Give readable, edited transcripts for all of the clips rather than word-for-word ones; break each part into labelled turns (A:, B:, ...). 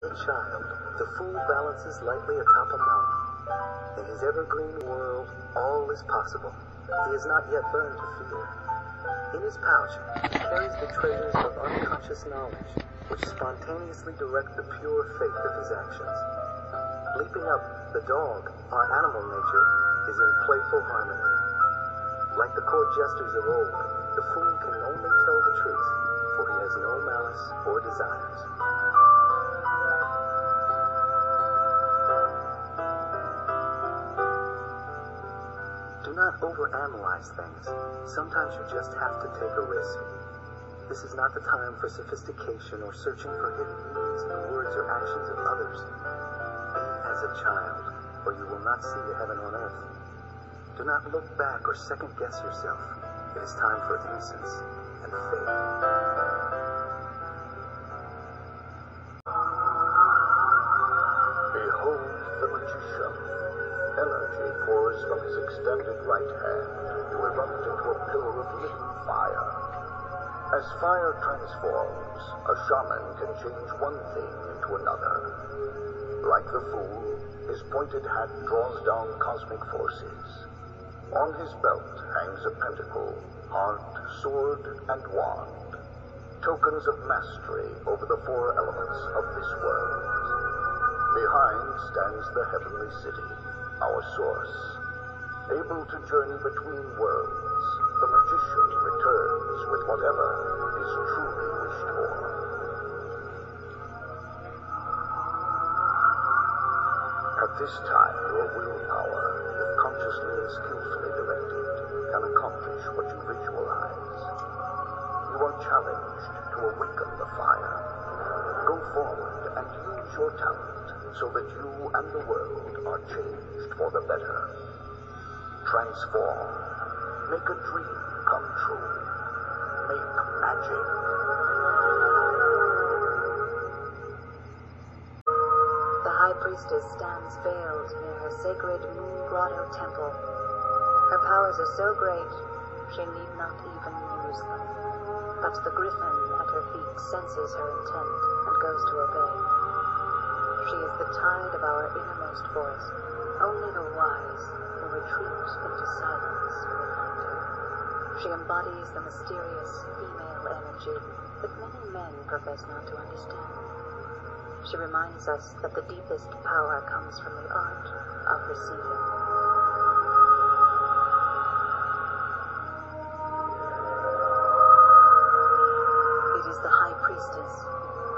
A: A child, the fool balances lightly atop a mountain. In his evergreen world, all is possible. He has not yet learned to fear. In his pouch, he carries the treasures of unconscious knowledge, which spontaneously direct the pure faith of his actions. Leaping up, the dog, our animal nature, is in playful harmony. Like the court jesters of old, the fool can only tell the truth, for he has no malice or desires. Do not overanalyze things. Sometimes you just have to take a risk. This is not the time for sophistication or searching for hidden meanings in the words or actions of others. Be as a child, or you will not see the heaven on earth. Do not look back or second-guess yourself. It is time for innocence and faith.
B: Behold the magician. Energy pours from his extended right hand to erupt into a pillar of living fire. As fire transforms, a shaman can change one thing into another. Like the fool, his pointed hat draws down cosmic forces. On his belt hangs a pentacle, heart, sword, and wand, tokens of mastery over the four elements of this world. Behind stands the heavenly city, our source. Able to journey between worlds, the magician returns with whatever is truly wished for. At this time, your willpower, if consciously and skillfully directed, can accomplish what you visualize. You are challenged to awaken the fire. Go forward and use your talent so that you and the world are changed for the better. Transform. Make a dream come true. Make magic.
C: The High Priestess stands veiled near her sacred Moon Grotto temple. Her powers are so great, she need not even use them. But the griffin at her feet senses her intent and goes to obey. She is the tide of our innermost voice. Only the wise who retreat into silence will find her. She embodies the mysterious female energy that many men profess not to understand. She reminds us that the deepest power comes from the art of receiving. It is the High Priestess,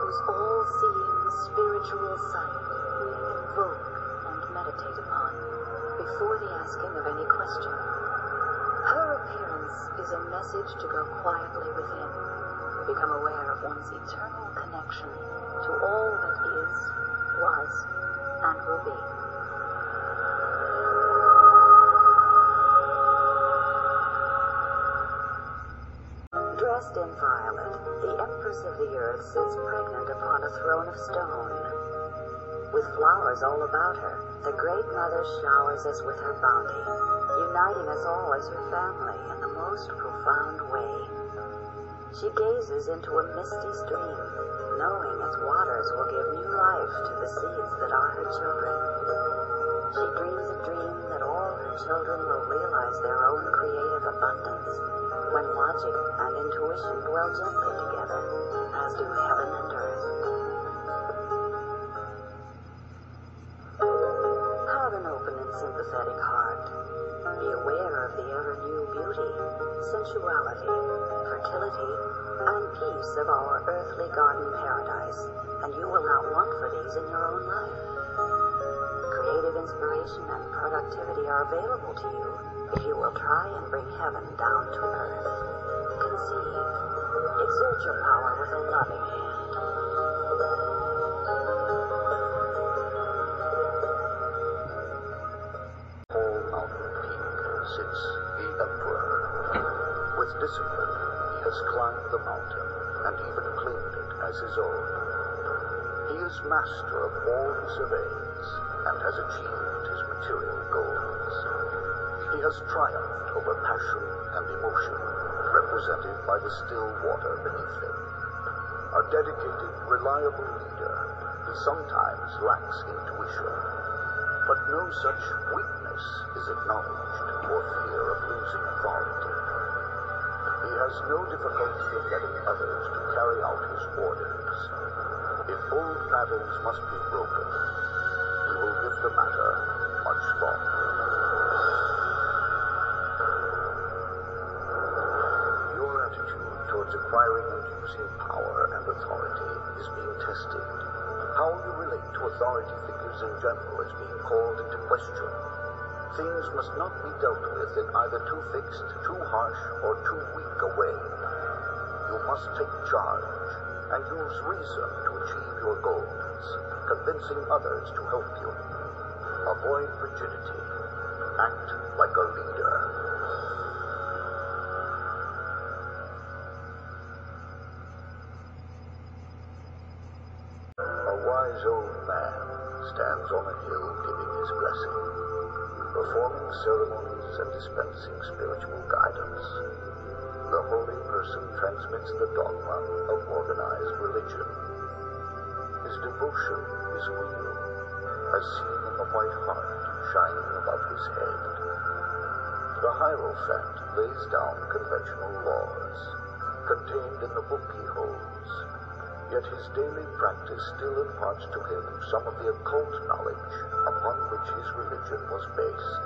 C: whose all-seeing spiritual sight we invoke and meditate upon before the asking of any question. Her appearance is a message to go quietly within, become aware of one's eternal connection to all that is, was, and will be. Dressed in violet, the Empress of the Earth sits pregnant upon a throne of stone. With flowers all about her, the Great Mother showers us with her bounty, uniting us all as her family in the most profound way. She gazes into a misty stream, knowing its waters will give new life to the seeds that are her children. She dreams a dream that all her children will realize their own creative abundance, when logic and intuition dwell gently together, as do heaven and earth. Have an open and sympathetic heart. Be aware of the ever-new beauty, sensuality, fertility, and peace of our earthly garden paradise, and you will not want for these in your own life. Creative inspiration and productivity are available to you if you will try and bring heaven down to earth. Conceive. Exert your power with a loving hand.
B: Whole mountain peak sits the Emperor. With discipline, he has climbed the mountain and even claimed it as his own. He is master of all he surveys and has achieved his material goals. He has triumphed over passion and emotion, represented by the still water beneath him. A dedicated, reliable leader, He sometimes lacks intuition, but no such weakness is acknowledged for fear of losing authority. He has no difficulty in getting others to carry out his orders. If old patterns must be broken, he will give the matter much thought. Your attitude towards acquiring and using power and authority is being tested. How you relate to authority figures in general is being called into question. Things must not be dealt with in either too fixed, too harsh, or too weak a way. You must take charge and use reason to achieve your goals, convincing others to help you. Avoid rigidity. Act like a leader. A wise old man stands on a hill giving his blessing, performing ceremonies and dispensing spiritual guidance. The holy person transmits the dogma of organized religion. His devotion is real, as seen in the white heart shining above his head. The Hierophant lays down conventional laws, contained in the book he holds, yet his daily practice still imparts to him some of the occult knowledge upon which his religion was based.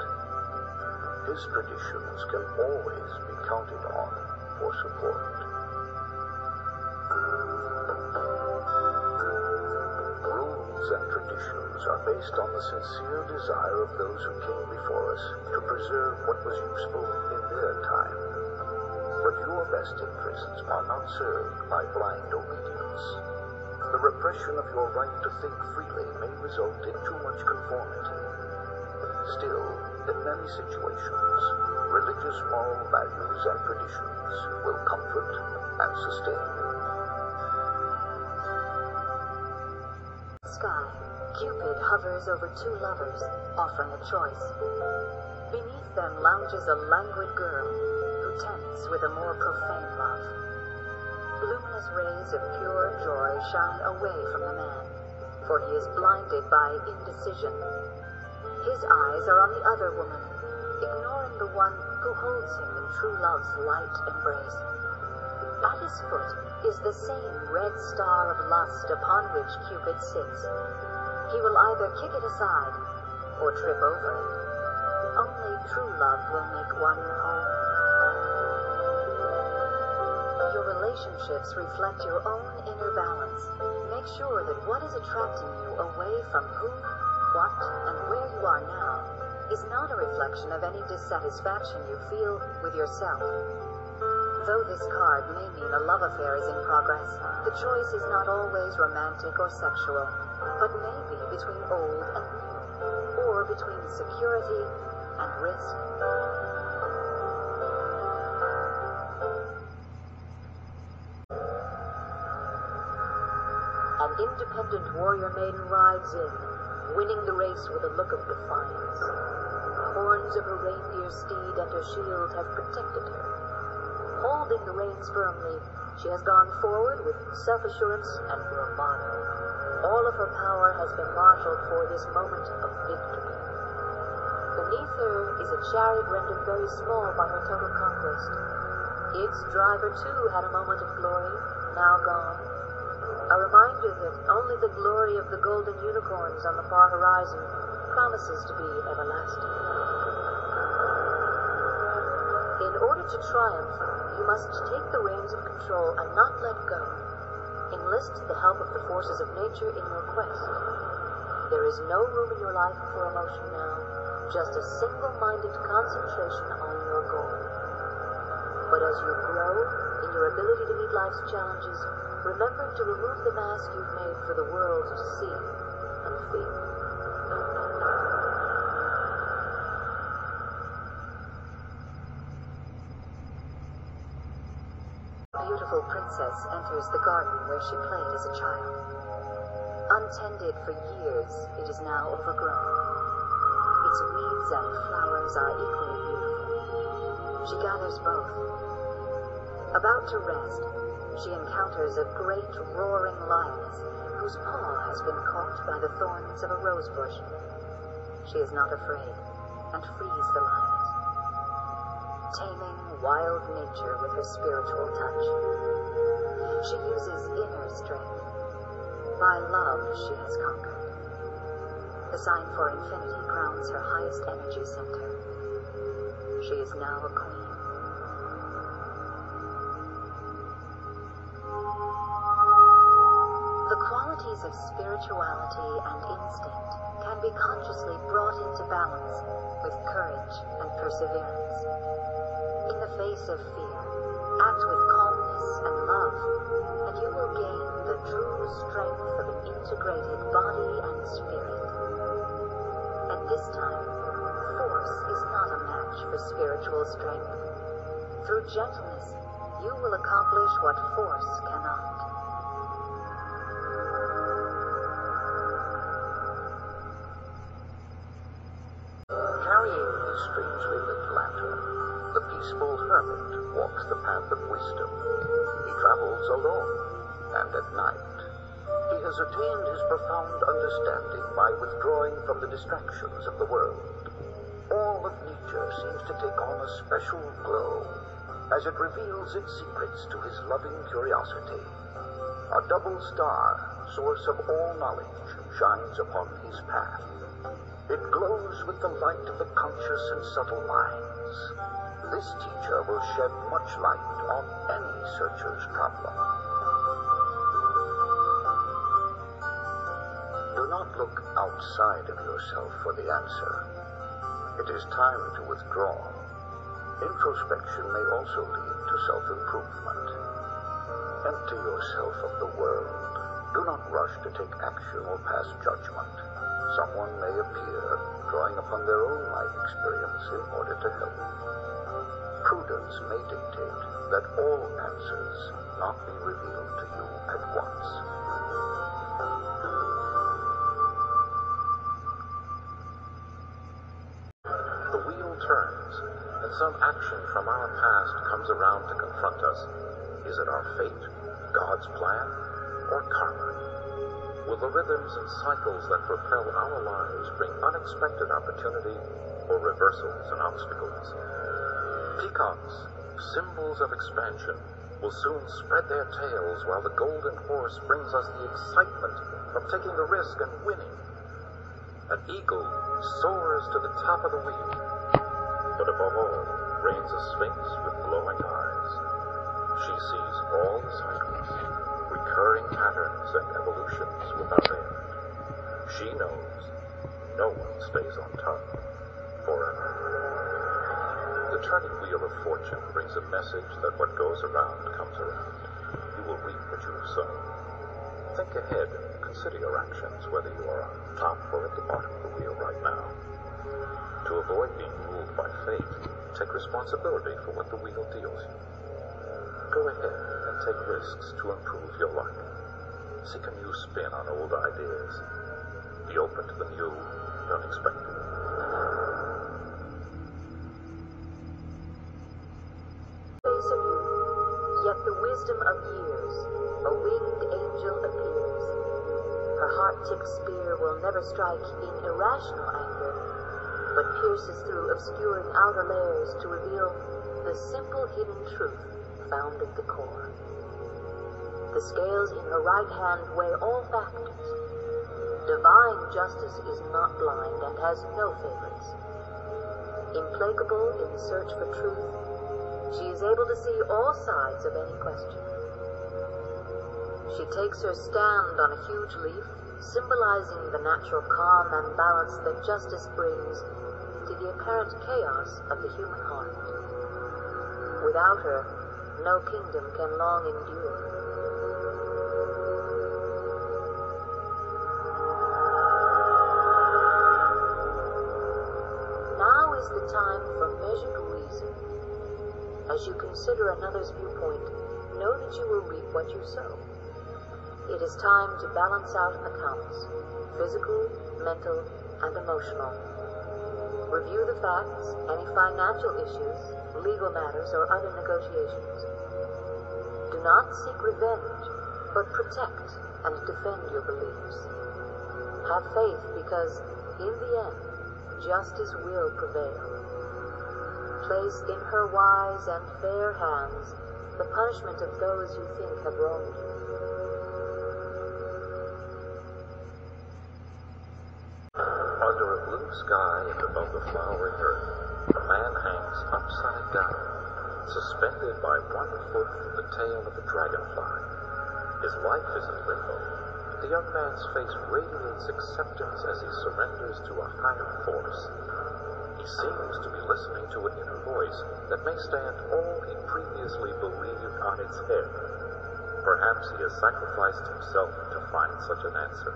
B: His traditions can always be counted on for support. Rules and traditions are based on the sincere desire of those who came before us to preserve what was useful in their time. But your best interests are not served by blind obedience. The repression of your right to think freely may result in too much conformity. Still, in many situations, religious moral values and traditions will comfort and sustain you.
C: Sky, Cupid hovers over two lovers, offering a choice. Beneath them lounges a languid girl who tempts with a more profane love. Luminous rays of pure joy shine away from the man, for he is blinded by indecision. His eyes are on the other woman, ignoring the one who holds him in true love's light embrace. At his foot is the same red star of lust upon which Cupid sits. He will either kick it aside or trip over it. Only true love will make one whole. Your relationships reflect your own inner balance. Make sure that what is attracting you away from who, what, and where you are now is not a reflection of any dissatisfaction you feel with yourself. Though this card may mean a love affair is in progress, the choice is not always romantic or sexual, but may be between old and new, or between security and risk. An independent warrior maiden rides in, winning the race with a look of defiance. Horns of her reindeer steed and her shield have protected her. Holding the reins firmly, she has gone forward with self-assurance and bravado. All of her power has been marshaled for this moment of victory. Beneath her is a chariot rendered very small by her total conquest. Its driver, too, had a moment of glory, now gone. A reminder that only the glory of the golden unicorns on the far horizon promises to be everlasting. In order to triumph, you must take the reins of control and not let go. Enlist the help of the forces of nature in your quest. There is no room in your life for emotion now, just a single-minded concentration on your goal. But as you grow in your ability to meet life's challenges, remember to remove the mask you've made for the world to see and feel. A beautiful princess enters the garden where she played as a child. Untended for years, it is now overgrown. Its weeds and flowers are equally beautiful. She gathers both. About to rest, she encounters a great roaring lioness whose paw has been caught by the thorns of a rose bush. She is not afraid and frees the lioness, taming wild nature with her spiritual touch. She uses inner strength. By love she has conquered. The sign for infinity crowns her highest energy center. She is now a queen. The qualities of spirituality and instinct can be consciously brought into balance with courage and perseverance. In the face of fear, act with calmness and love, and you will gain the true strength of an integrated body and spirit. And this time, force is not a match for spiritual strength. Through gentleness, you will accomplish what force cannot.
B: Carrying his strangely lit lantern, the peaceful hermit walks the path of wisdom. He travels alone, and at night. He has attained his profound understanding by withdrawing from the distractions of the world. All of nature seems to take on a special glow as it reveals its secrets to his loving curiosity. A double star, source of all knowledge, shines upon his path. It glows with the light of the conscious and subtle minds. This teacher will shed much light on any searcher's problem. Do not look outside of yourself for the answer. It is time to withdraw. Introspection may also lead to self-improvement. Empty yourself of the world. Do not rush to take action or pass judgment. Someone may appear, drawing upon their own life experience in order to help. Prudence may dictate that all answers not be revealed to you at once.
D: The wheel turns, and some action from our past comes around to confront us. Is it our fate, God's plan, or karma? Will the rhythms and cycles that propel our lives bring unexpected opportunity or reversals and obstacles? Peacocks, symbols of expansion, will soon spread their tails while the golden horse brings us the excitement of taking the risk and winning. An eagle soars to the top of the wheel, but above all reigns a sphinx with glowing eyes. She sees all the cycles, recurring patterns and evolutions without end. She knows no one stays on top forever. The turning wheel of fortune brings a message that what goes around comes around. You will reap what you have sown. Think ahead and consider your actions, whether you are on top or at the bottom of the wheel right now. To avoid being ruled by fate, take responsibility for what the wheel deals you. Go ahead and take risks to improve your luck. Seek a new spin on old ideas. Be open to the new and unexpected.
C: Face of youth, yet the wisdom of years, a winged angel appears. Her heart-tipped spear will never strike in irrational anger, but pierces through obscuring outer layers to reveal the simple hidden truth found at the core. The scales in her right hand weigh all factors. Divine justice is not blind and has no favorites. Implacable in the search for truth, she is able to see all sides of any question. She takes her stand on a huge leaf, symbolizing the natural calm and balance that justice brings to the apparent chaos of the human heart. Without her, no kingdom can long endure. Now is the time for measured reason. As you consider another's viewpoint, know that you will reap what you sow. It is time to balance out accounts, physical, mental, and emotional. Review the facts, any financial issues, legal matters, or other negotiations. Do not seek revenge, but protect and defend your beliefs. Have faith because, in the end, justice will prevail. Place in her wise and fair hands the punishment of those you think have wronged you.
D: Under a blue sky and above the flowering earth, a man hangs upside down, suspended by one foot from the tail of a dragonfly. His life is in limbo. The young man's face radiates acceptance as he surrenders to a higher force. He seems to be listening to an inner voice that may stand all he previously believed on its head. Perhaps he has sacrificed himself to find such an answer.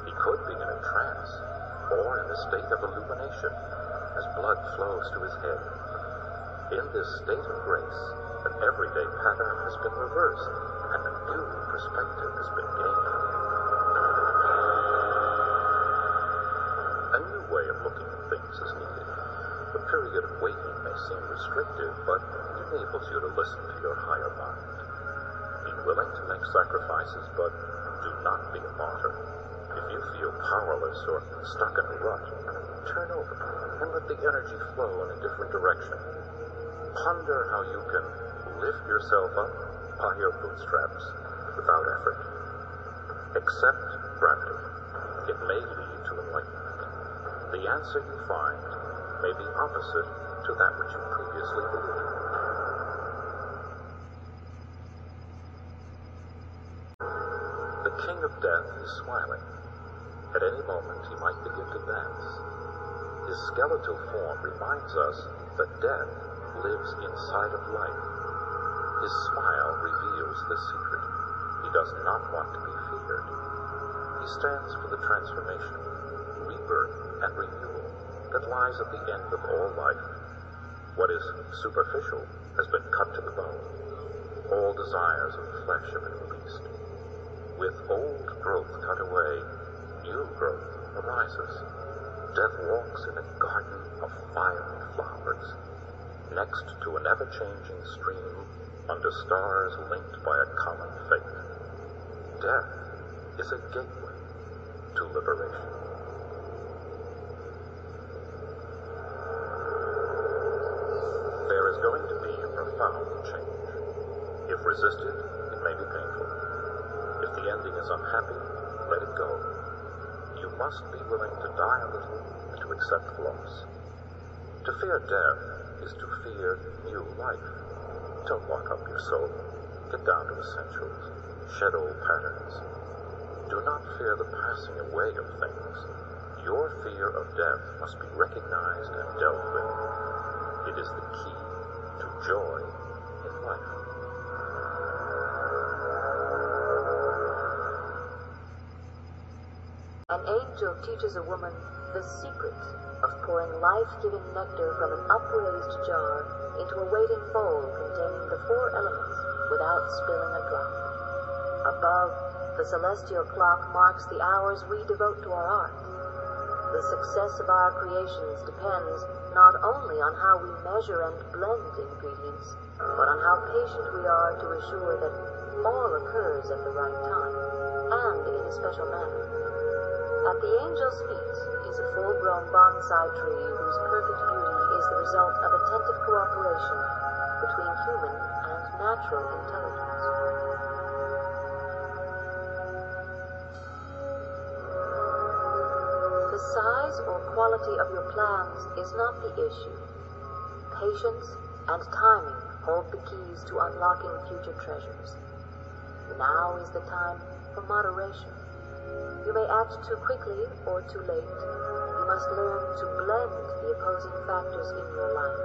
D: He could be in a trance, or in a state of illumination, as blood flows to his head. In this state of grace, an everyday pattern has been reversed, and a new perspective has been gained. A new way of looking at things is needed. The period of waiting may seem restrictive, but it enables you to listen to your higher mind. Be willing to make sacrifices, but do not be a martyr. If you feel powerless or stuck in a rut, turn over and let the energy flow in a different direction. Ponder how you can lift yourself up by your bootstraps without effort. Accept gravity. It may lead to enlightenment. The answer you find may be opposite to that which you previously believed. The king of death is smiling. At any moment he might begin to dance. His skeletal form reminds us that death lives inside of life. His smile reveals the secret. He does not want to be feared. He stands for the transformation, rebirth, and renewal that lies at the end of all life. What is superficial has been cut to the bone. All desires of the flesh have been released. With old growth cut away, new growth arises. Death walks in a garden of fiery flowers, next to an ever-changing stream under stars linked by a common fate. Death is a gateway to liberation. There is going to be a profound change. If resisted, it may be painful. If the ending is unhappy, let it go. You must be willing to die a little and to accept loss. To fear death is to fear new life. Don't lock up your soul. Get down to essentials. Shed old patterns. Do not fear the passing away of things. Your fear of death must be recognized and dealt with. It is the key to joy in life.
C: An angel teaches a woman the secret of pouring life-giving nectar from an upraised jar into a waiting bowl containing the 4 elements without spilling a drop. Above, the celestial clock marks the hours we devote to our art. The success of our creations depends not only on how we measure and blend ingredients, but on how patient we are to assure that all occurs at the right time and in a special manner. At the angel's feet is a full-grown bonsai tree whose perfect beauty is the result of attentive cooperation between human and natural intelligence. The size or quality of your plans is not the issue. Patience and timing hold the keys to unlocking future treasures. Now is the time for moderation. You may act too quickly or too late. You must learn to blend the opposing factors in your life.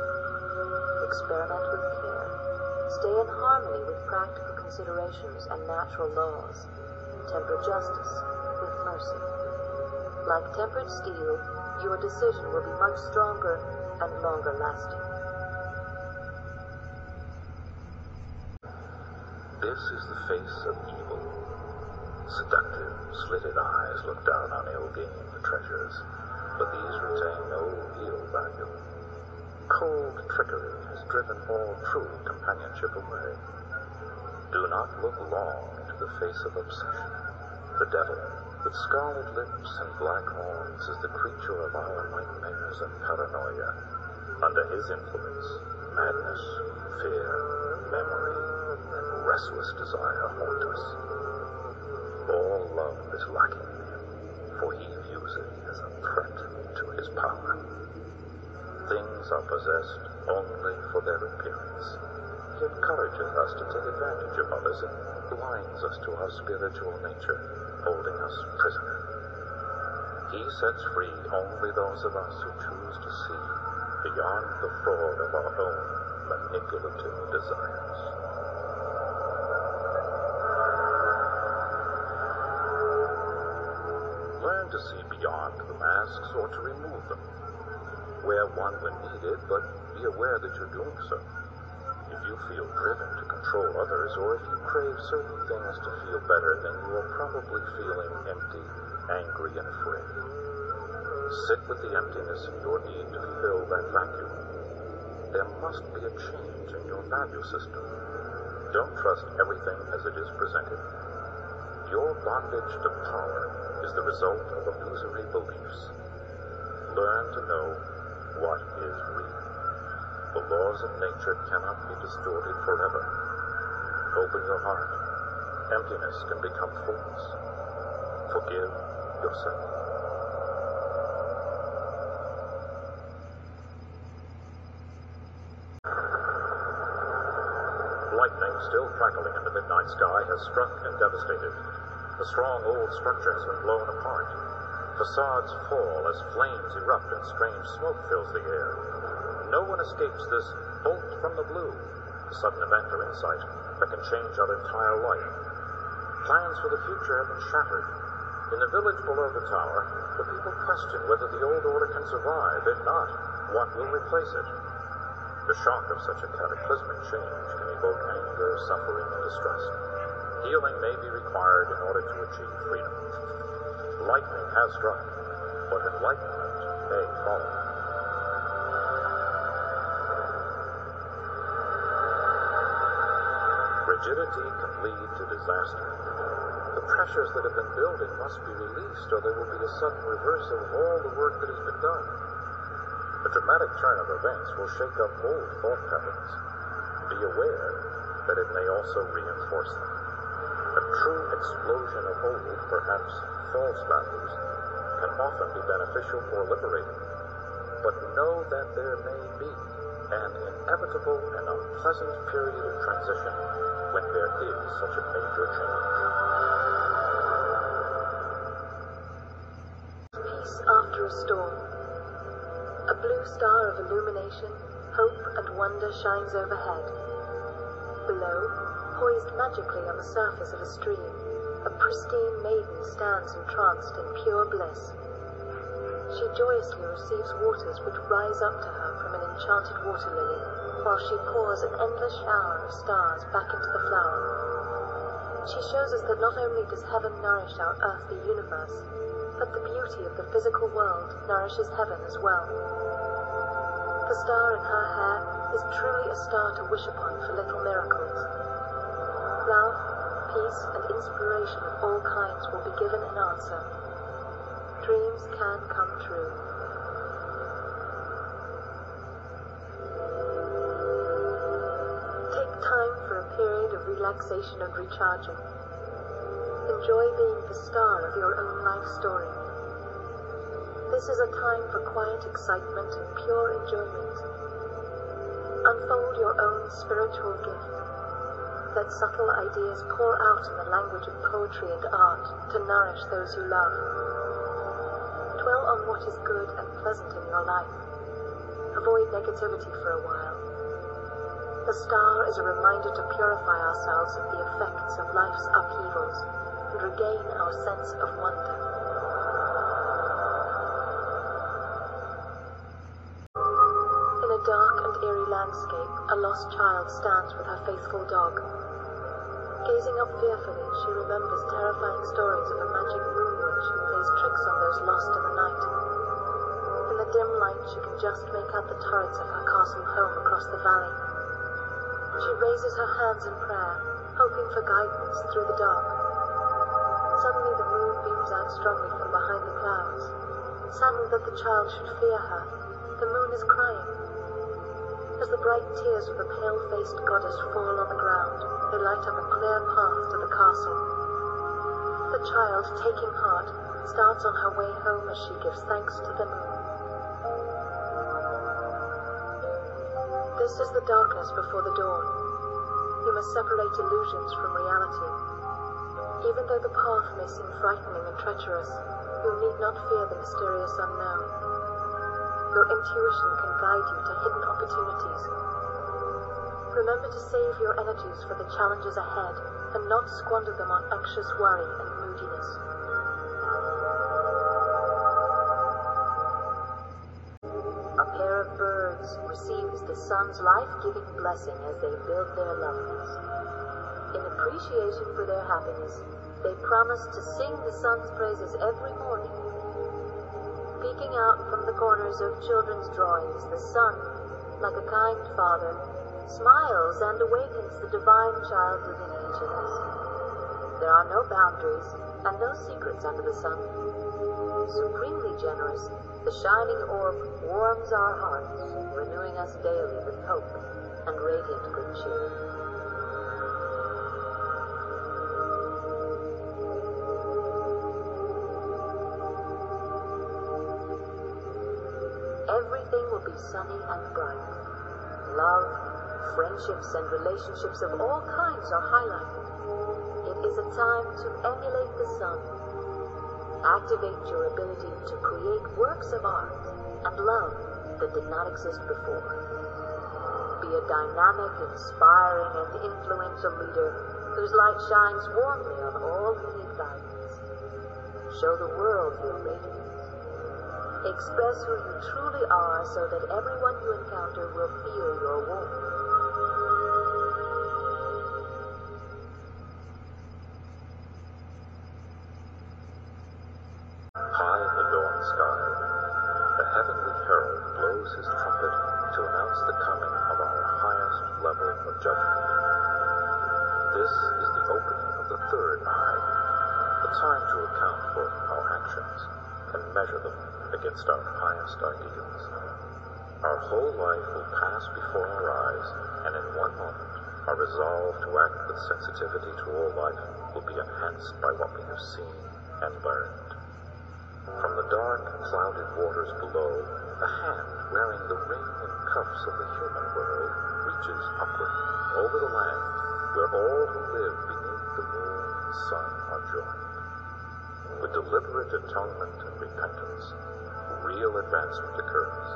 C: Experiment with care. Stay in harmony with practical considerations and natural laws. Temper justice with mercy. Like tempered steel, your decision will be much stronger and longer lasting.
D: This is the face of evil. Seductive, slitted eyes look down on ill-gained treasures, but these retain no real value. Cold trickery has driven all true companionship away. Do not look long into the face of obsession. The devil, with scarlet lips and black horns, is the creature of our nightmares and paranoia. Under his influence, madness, fear, memory, and restless desire haunt us. All love is lacking in him, for he views it as a threat to his power. Things are possessed only for their appearance. He encourages us to take advantage of others and blinds us to our spiritual nature, holding us prisoner. He sets free only those of us who choose to see beyond the fraud of our own manipulative desires. Learn to see beyond the masks or to remove them. Wear one when needed, but be aware that you're doing so. If you feel driven to control others, or if you crave certain things to feel better, then you are probably feeling empty, angry, and afraid. Sit with the emptiness of your need to fill that vacuum. There must be a change in your value system. Don't trust everything as it is presented. Your bondage to power is the result of illusory beliefs. Learn to know what is real. The laws of nature cannot be distorted forever. Open your heart. Emptiness can become fullness. Forgive yourself. Lightning, still crackling in the midnight sky, has struck and devastated. The strong old structure has been blown apart. Facades fall as flames erupt and strange smoke fills the air. No one escapes this bolt from the blue, a sudden event or insight that can change our entire life. Plans for the future have been shattered. In the village below the tower, the people question whether the old order can survive. If not, what will replace it? The shock of such a cataclysmic change can evoke anger, suffering, and distress. Healing may be required in order to achieve freedom. Lightning has struck, but enlightenment may follow. Rigidity can lead to disaster. The pressures that have been building must be released, or there will be a sudden reversal of all the work that has been done. The dramatic turn of events will shake up old thought patterns. Be aware that it may also reinforce them. A true explosion of old, perhaps false values, can often be beneficial or liberating. But know that there may be an inevitable and unpleasant period of transition when there is such a major change.
E: Peace after a storm. A blue star of illumination, hope, and wonder shines overhead. Below, poised magically on the surface of a stream, a pristine maiden stands entranced in pure bliss. She joyously receives waters which rise up to her from an enchanted water lily, while she pours an endless shower of stars back into the flower. She shows us that not only does heaven nourish our earthly universe, but the beauty of the physical world nourishes heaven as well. The star in her hair is truly a star to wish upon for little miracles. Love, peace, and inspiration of all kinds will be given in answer. Dreams can come true. Take time for a period of relaxation and recharging. Enjoy being the star of your own life story. This is a time for quiet excitement and pure enjoyment. Unfold your own spiritual gift. Let subtle ideas pour out in the language of poetry and art to nourish those you love. Dwell on what is good and pleasant in your life. Avoid negativity for a while. The star is a reminder to purify ourselves of the effects of life's upheavals and regain our sense of wonder. In a dark and eerie landscape, a lost child stands with her faithful dog. Gazing up fearfully, she remembers terrifying stories of a magic moon witch who plays tricks on those lost in the night. In the dim light, she can just make out the turrets of her castle home across the valley. She raises her hands in prayer, hoping for guidance through the dark. Suddenly the moon beams out strongly from behind the clouds. Saddened that the child should fear her, the moon is crying. As the bright tears of the pale-faced goddess fall on the ground, they light up a clear path to the castle. The child, taking heart, starts on her way home as she gives thanks to the moon. This is the darkness before the dawn. You must separate illusions from reality. Even though the path may seem frightening and treacherous, you need not fear the mysterious unknown. Your intuition can guide you to hidden opportunities. Remember to save your energies for the challenges ahead and not squander them on anxious worry and moodiness. A pair of birds receives the sun's life-giving blessing as they build their love nest. In appreciation for their happiness, they promise to sing the sun's praises every morning. Peeking out from the corners of children's drawings, the sun, like a kind father, smiles and awakens the divine child within each of us. There are no boundaries and no secrets under the sun. Supremely generous, the shining orb warms our hearts, renewing us daily with hope and radiant good cheer. Everything will be sunny and bright. Love, friendships, and relationships of all kinds are highlighted. It is a time to emulate the sun. Activate your ability to create works of art and love that did not exist before. Be a dynamic, inspiring, and influential leader whose light shines warmly on all who need guidance. Show the world your radiance. Express who you truly are so that everyone you encounter will feel your warmth.
D: High in the dawn sky, the heavenly herald blows his trumpet to announce the coming of our highest level of judgment. This is the opening of the third eye, the time to account for our actions and measure them against our highest ideals. Our whole life will pass before our eyes, and in one moment, our resolve to act with sensitivity to all life will be enhanced by what we have seen and learned. From the dark, clouded waters below, a hand wearing the ring and cuffs of the human world reaches upward over the land where all who live beneath the moon and sun are joined. With deliberate atonement and repentance, real advancement occurs.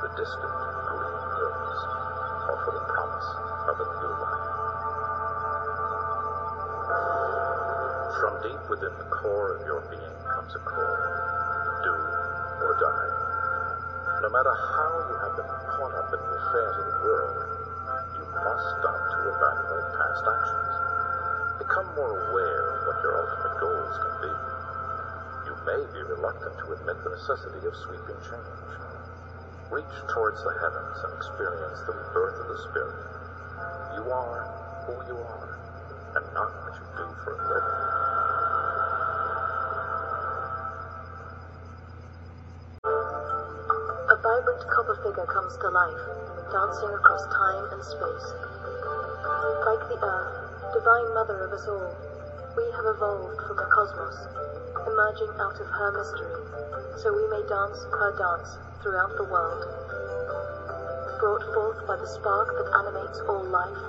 D: The distant green hills offer the promise of a new life. From deep within the core of your being comes a call: do or die. No matter how you have been caught up in the affairs of the world, you must stop to evaluate past actions. Become more aware of what your ultimate goals can be. You may be reluctant to admit the necessity of sweeping change. Reach towards the heavens and experience the rebirth of the spirit. You are who you are, and not what you do for a living.
E: A vibrant copper figure comes to life, dancing across time and space. Like the earth, divine mother of us all, we have evolved from the cosmos, emerging out of her mystery, so we may dance her dance throughout the world. Brought forth by the spark that animates all life,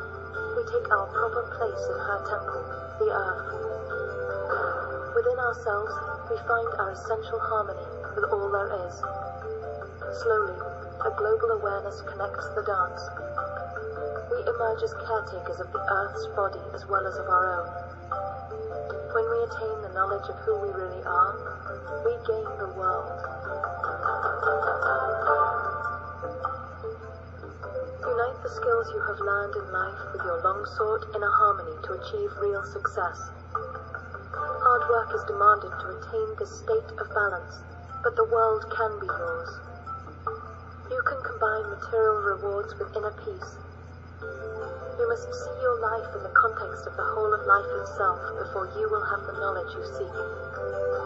E: we take our proper place in her temple, the earth. Within ourselves, we find our essential harmony with all there is. Slowly, a global awareness connects the dance. We emerge as caretakers of the earth's body as well as of our own. When we attain the knowledge of who we really are, we gain the world. Unite the skills you have learned in life with your long-sought inner harmony to achieve real success. Hard work is demanded to attain this state of balance, but the world can be yours. You can combine material rewards with inner peace. You must see your life in the context of the whole of life itself before you will have the knowledge you seek.